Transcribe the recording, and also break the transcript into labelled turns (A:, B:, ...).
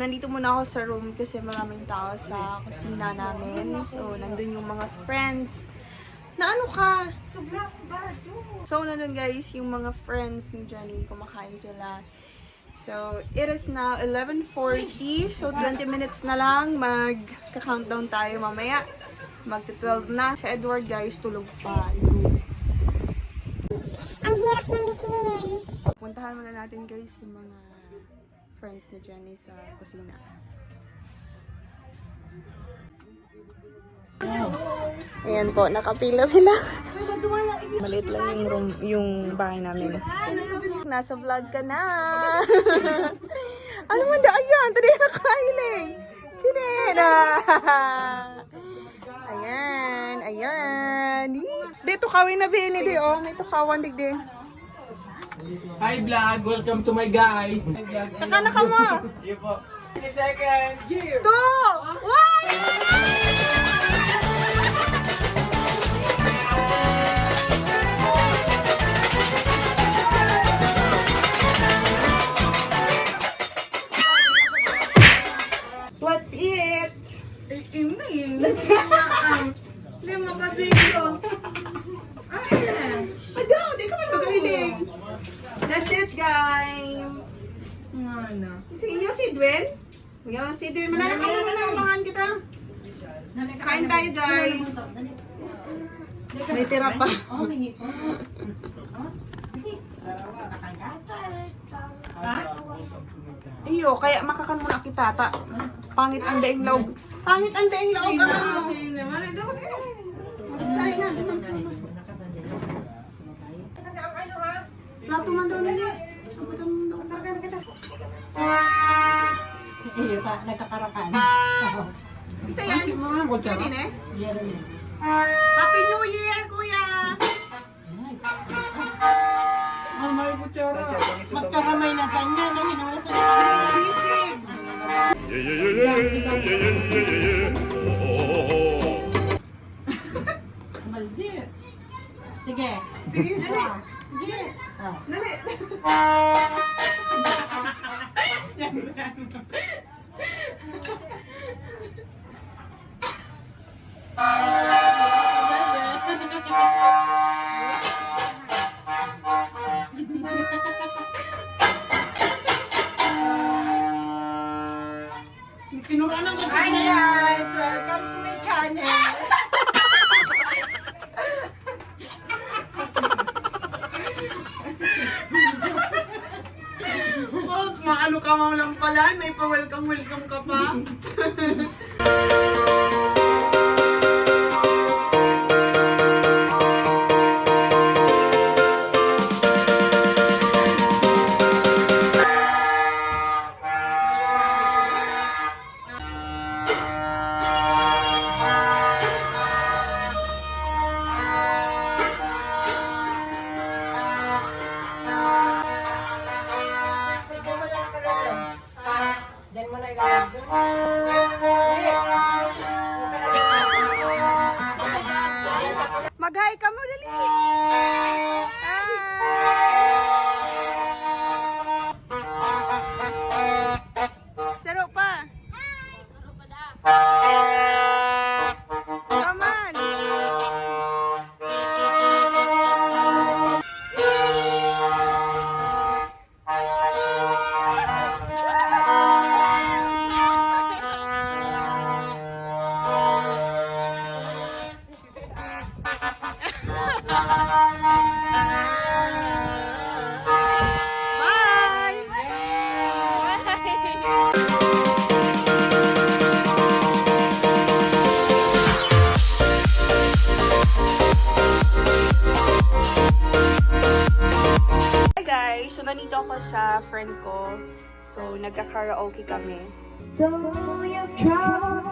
A: nandito muna ako sa room kasi maraming tao sa kusina namin. So, nandun yung mga friends. Na ano ka? So, nandun guys, yung mga friends ni Jenny. Kumakain sila. So, it is now 11:40. So, 20 minutes na lang. Mag-countdown tayo mamaya. Magti-12 na. Si Edward guys, tulog pa.
B: Ang hirap ng bisingin.
A: Puntahan muna natin guys yung mga friends ni Jenny sa kusina. Ayan po, nakapila sila. Maliit lang yung room, yung bahay namin. Nasa vlog ka na. Ano man da? Ayan, tadi nakailing. Sinena. Ayan, ayan. Dito kawin na bini di oh. May tukawan digdi.
C: Hi vlog, welcome to my guys.
A: Takana ka mo.
C: Iyo po. 3 seconds. Here.
A: 2 1. Let's eat. Let's
D: Hindi mo ka-video.
A: Madam, di ka man magaling. That's it, guys.
D: Ano?
A: Si inyo si Dwayne? Bigyan mo si Dwayne. Mananakaw mo na umangan kita. Kain tayo, guys. May tira pa. Iyo, kaya makakan muna kita. Pangit ang daing loob. Pangit ang daing loob. Magsaya na. Plato man daw nila.
D: Iyo ka, nagkakarakan.
A: Isa yan. Yan, Ines. Happy New Year, kuya!
C: May kutsara.
D: Magkakamay na sa niya, no? Hinawala sa Maldi. Sige.
A: Sige, dali.
D: Sige.
A: Dali.
D: Pinura ng
A: Hi guys! Welcome to my channel! Oh, maano ka mo lang pala, may pa-welcome ka pa. Mag-hi ka mo, dali! Saro pa! Come on! So, nandito ako sa friend ko. So, nagka-karaoke kami.
B: Though your troubles